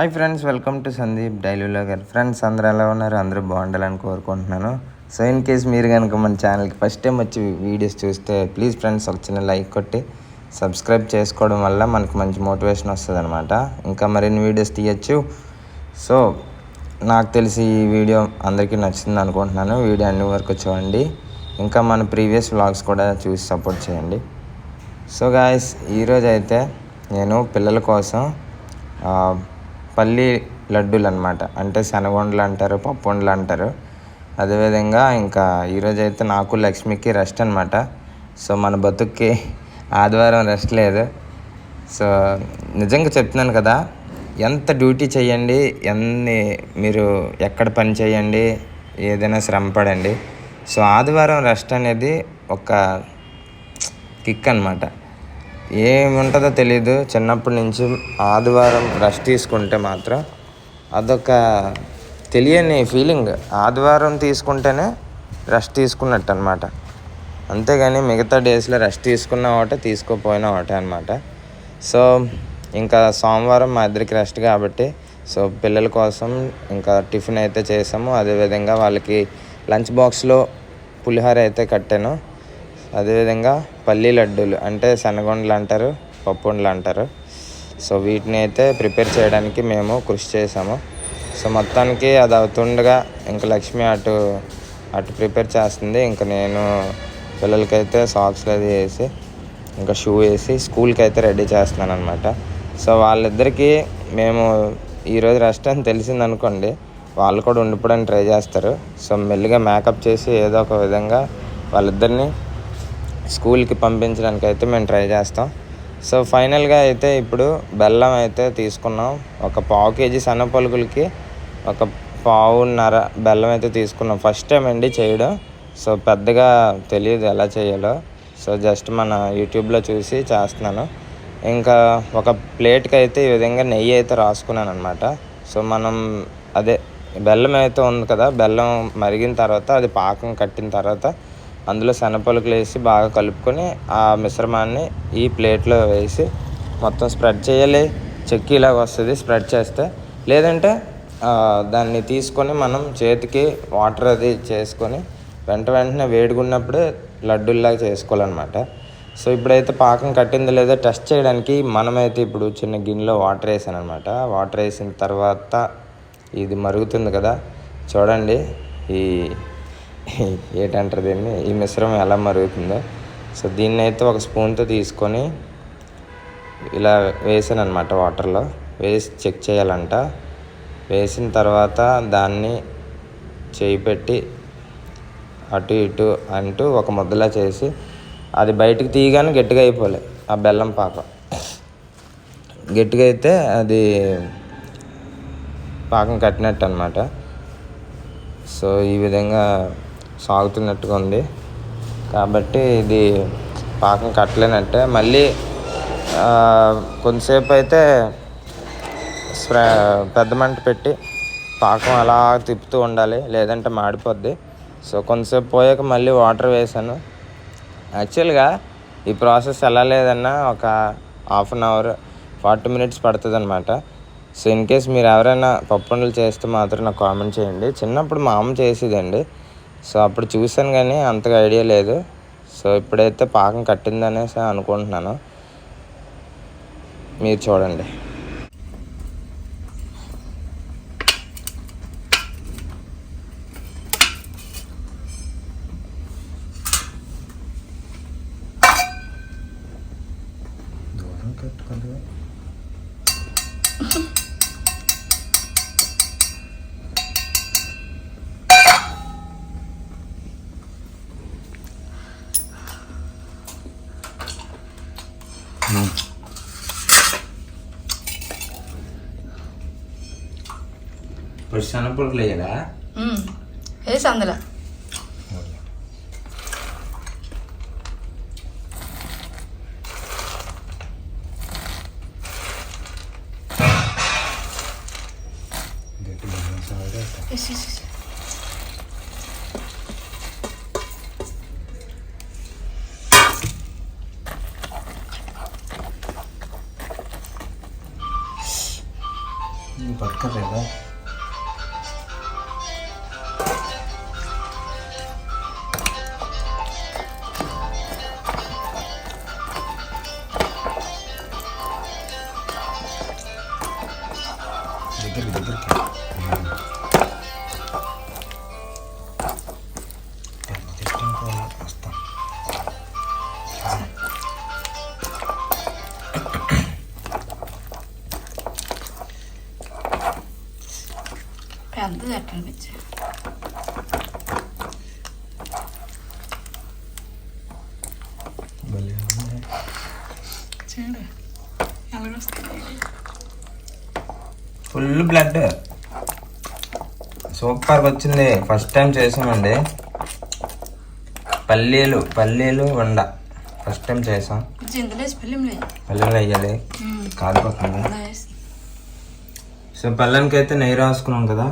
Hi friends, welcome to Sandeep daily vlogger. Friends అందరూ ఎలా ఉన్నారు? అందరూ బాగుండాలని కోరుకుంటున్నాను. సో ఇన్ కేస్ మీరు కనుక మన ఛానల్కి ఫస్ట్ టైం వచ్చి వీడియోస్ చూస్తే ప్లీజ్ ఫ్రెండ్స్ ఒక చిన్న లైక్ కొట్టి సబ్స్క్రైబ్ చేసుకోవడం వల్ల మనకు మంచి మోటివేషన్ వస్తుంది అనమాట. ఇంకా మరిన్ని వీడియోస్ తీయచ్చు. సో నాకు తెలిసి ఈ వీడియో అందరికీ నచ్చుతుంది అనుకుంటున్నాను. వీడియో అన్ని వరకు చూడండి. ఇంకా మన ప్రీవియస్ వ్లాగ్స్ కూడా చూసి సపోర్ట్ చేయండి. సో గాయస్, ఈరోజు అయితే నేను పిల్లల కోసం పల్లి లడ్డూలు అనమాట, అంటే శనగొండలు అంటారు, పప్పుండలు అంటారు. అదేవిధంగా ఇంకా ఈరోజు అయితే నాకు లక్ష్మికి రెస్ట్ అనమాట. సో మన బతుక్కి ఆదివారం రెస్ట్ లేదు. సో నిజంగా చెప్తున్నాను కదా, ఎంత డ్యూటీ చేయండి, మీరు ఎక్కడ పని చేయండి, ఏదైనా శ్రమ పడండి, సో ఆదివారం రెస్ట్ అనేది ఒక కిక్ అనమాట. ఏముంటుందో తెలీదు. చిన్నప్పటి నుంచి ఆదివారం రెస్ట్ తీసుకుంటే మాత్రం అదొక తెలియని ఫీలింగ్. ఆదివారం తీసుకుంటేనే రెస్ట్ తీసుకున్నట్టు అనమాట. అంతేగాని మిగతా డేస్లో రెస్ట్ తీసుకున్నా ఒకటే, తీసుకోపోయినా ఒకటే అనమాట. సో ఇంకా సోమవారం మా ఇద్దరికి రెస్ట్ కాబట్టి సో పిల్లల కోసం ఇంకా టిఫిన్ అయితే చేసాము. అదేవిధంగా వాళ్ళకి లంచ్ బాక్స్లో పులిహోర అయితే కట్టాను. అదేవిధంగా పల్లి లడ్డూలు అంటే శనగొండలు అంటారు, పప్పుండలు అంటారు. సో వీటిని అయితే ప్రిపేర్ చేయడానికి మేము కృషి చేసాము. సో మొత్తానికి అది అవుతుండగా ఇంకా లక్ష్మి అటు ప్రిపేర్ చేస్తుంది. ఇంకా నేను పిల్లలకైతే సాక్స్లు అది వేసి ఇంకా షూ వేసి స్కూల్కి అయితే రెడీ చేస్తున్నాను అనమాట. సో వాళ్ళిద్దరికీ మేము ఈరోజు రెస్ట్ అని తెలిసింది అనుకోండి, వాళ్ళు కూడా ఉండిపోవడానికి ట్రై చేస్తారు. సో మెల్లిగా మేకప్ చేసి ఏదో ఒక విధంగా వాళ్ళిద్దరిని స్కూల్కి పంపించడానికి అయితే మేము ట్రై చేస్తాం. సో ఫైనల్గా అయితే ఇప్పుడు బెల్లం అయితే తీసుకున్నాం. ఒక పావు కేజీ శనగపలుకులకి ఒక పావున్నర బెల్లం అయితే తీసుకున్నాం. ఫస్ట్ టైం అండి చేయడం. సో పెద్దగా తెలియదు ఎలా చేయాలో. సో జస్ట్ మన యూట్యూబ్లో చూసి చేస్తున్నాను. ఇంకా ఒక ప్లేట్కి అయితే ఈ విధంగా నెయ్యి అయితే రాసుకున్నాను అనమాట. సో మనం బెల్లం అయితే ఉంది కదా, బెల్లం మరిగిన తర్వాత అది పాకం కట్టిన తర్వాత అందులో శనగపలుకులు వేసి బాగా కలుపుకొని ఆ మిశ్రమాన్ని ఈ ప్లేట్లో వేసి మొత్తం స్ప్రెడ్ చేయాలి. చెక్కీలాగా వస్తుంది స్ప్రెడ్ చేస్తే. లేదంటే దాన్ని తీసుకొని మనం చేతికి వాటర్ అది చేసుకొని వెంటనే వేడిగున్నప్పుడే లడ్డూల్లాగా చేసుకోవాలన్నమాట. సో ఇప్పుడైతే పాకం కట్టిందో లేదో టెస్ట్ చేయడానికి మనమైతే ఇప్పుడు చిన్న గిన్నెలో వాటర్ వేసాను అనమాట. వాటర్ వేసిన తర్వాత ఇది మరుగుతుంది కదా, చూడండి ఏంటంటారు దీన్ని, ఈ మిశ్రమం ఎలా మరుగుతుందో. సో దీన్ని అయితే ఒక స్పూన్తో తీసుకొని ఇలా వేసాను అనమాట. వాటర్లో వేసి చెక్ చేయాలంట. వేసిన తర్వాత దాన్ని చేయి పెట్టి అటు ఇటు అంటూ ఒక ముద్దలా చేసి అది బయటికి తీయగానే గట్టిగా అయిపోలే. ఆ బెల్లం పాకం గట్టిగా అయితే అది పాకం కట్టినట్టు అనమాట. సో ఈ విధంగా సాగుతున్నట్టుగా ఉంది కాబట్టి ఇది పాకం కట్టలేనట్టే. మళ్ళీ కొంతసేపు అయితే పెద్ద మంట పెట్టి పాకం అలా తిప్పుతూ ఉండాలి, లేదంటే మాడిపోద్ది. సో కొంతసేపు పోయాక మళ్ళీ వాటర్ వేసాను. యాక్చువల్గా ఈ ప్రాసెస్ ఎలా లేదన్నా ఒక 1/2 అవర్ 40 మినిట్స్ పడుతుంది అనమాట. సో ఇన్ కేస్ మీరు ఎవరైనా పప్పుండలు చేస్తే మాత్రం నాకు కామెంట్ చేయండి. చిన్నప్పుడు మా అమ్మ చేసేదండి. సో అప్పుడు చూశాను కానీ అంతగా ఐడియా లేదు. సో ఇప్పుడైతే పాకం కట్టిందనేసి అనుకుంటున్నాను. మీరు చూడండి. దూరం కట్టుకుంటే ఇప్పుడు శనగపలుకులు వేయాలా? వేసి అందులో పట్టుకోలేదా? దగ్గరికి వస్తాం. పెద్దది ఎట్టనిపించే చూడు ఎలాగొస్తుంది. ఫుల్ బ్లడ్ సూపర్గా వచ్చింది. ఫస్ట్ టైం చేసామండి. పల్లీలు వండ ఫస్ట్ టైం చేసాం. పల్లెలు వేయాలి, కాలిపోతుంది. సో పల్లెనికి అయితే నెయ్యి రాసుకున్నాం కదా.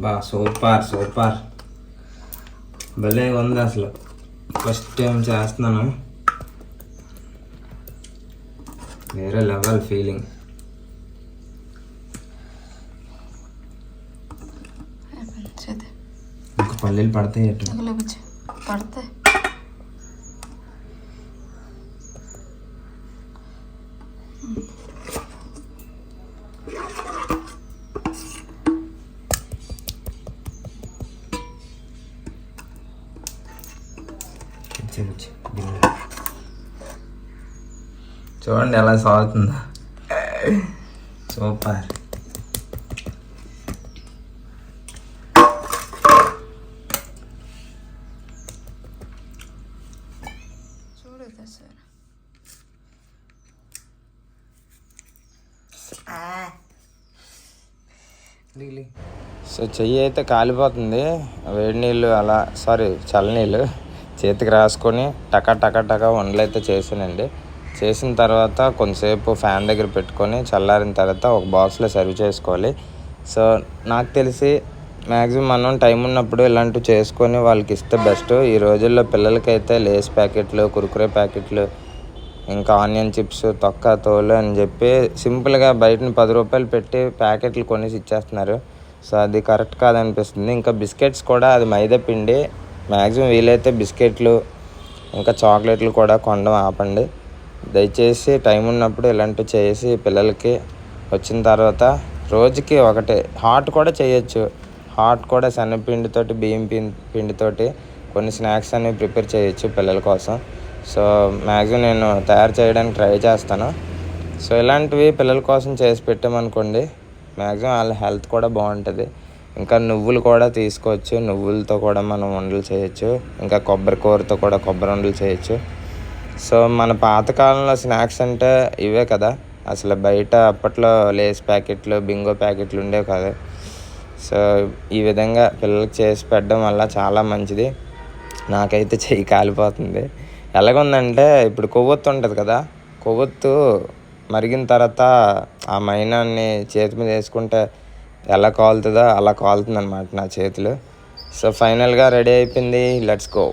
బా సూపర్ భలే ఉంది అసలు. ఫస్ట్ టైం చేస్తున్నాను, వేరే లెవెల్ ఫీలింగ్. ఇంకా పల్లీలు పడతాయి ఎట్టు పడతాయి. చూడండి ఎలా సాగుతుందో. సూపర్. సో చెయ్యి అయితే కాలిపోతుంది. వేడి నీళ్ళు చల్లనీళ్ళు చేతికి రాసుకొని టక వండలు అయితే చేసానండి. చేసిన తర్వాత కొంతసేపు ఫ్యాన్ దగ్గర పెట్టుకొని చల్లారిన తర్వాత ఒక బాక్స్లో సర్వ్ చేసుకోవాలి. సో నాకు తెలిసి మ్యాక్సిమం మనం టైం ఉన్నప్పుడు ఇలాంటివి చేసుకొని వాళ్ళకి ఇస్తే బెస్ట్. ఈ రోజుల్లో పిల్లలకైతే లేస్ ప్యాకెట్లు, కుర్కురే ప్యాకెట్లు, ఇంకా ఆనియన్ చిప్స్, తొక్క తోలు అని చెప్పి సింపుల్గా బయటని 10 రూపాయలు పెట్టి ప్యాకెట్లు కొనేసి ఇచ్చేస్తున్నారు. సో అది కరెక్ట్ కాదనిపిస్తుంది. ఇంకా బిస్కెట్స్ కూడా అది మైదా పిండి. మ్యాక్సిమం వీలైతే బిస్కెట్లు ఇంకా చాక్లెట్లు కూడా కొనడం ఆపండి దయచేసి. టైం ఉన్నప్పుడు ఇలాంటివి చేసి పిల్లలకి వచ్చిన తర్వాత రోజుకి ఒకటే హాట్ కూడా చేయొచ్చు. హాట్ కూడా శనగపిండితోటి, బియ్యం పిండితోటి కొన్ని స్నాక్స్ అనేవి ప్రిపేర్ చేయొచ్చు పిల్లల కోసం. సో మ్యాక్సిమం నేను తయారు చేయడానికి ట్రై చేస్తాను. సో ఇలాంటివి పిల్లల కోసం చేసి పెట్టామనుకోండి, మ్యాక్సిమం వాళ్ళ హెల్త్ కూడా బాగుంటుంది. ఇంకా నువ్వులు కూడా తీసుకోవచ్చు. నువ్వులతో కూడా మనం వంటలు చేయొచ్చు. ఇంకా కొబ్బరి కూరతో కూడా కొబ్బరి వంటలు చేయొచ్చు. సో మన పాతకాలంలో స్నాక్స్ అంటే ఇవే కదా. అసలు బయట అప్పట్లో లేస్ ప్యాకెట్లు, బింగో ప్యాకెట్లు ఉండేవి కదా. సో ఈ విధంగా పిల్లలకి చేసి పెట్టడం వల్ల చాలా మంచిది. నాకైతే చెయ్యి కాలిపోతుంది. ఎలాగుందంటే ఇప్పుడు కొవ్వొత్తు ఉంటుంది కదా, కొవ్వొత్తు మరిగిన తర్వాత ఆ మైనాన్ని చేతి మీద వేసుకుంటే ఎలా కాలుతుందో అలా కాలుతుంది అనమాట నా చేతులు. సో ఫైనల్గా రెడీ అయిపోయింది. Let's go.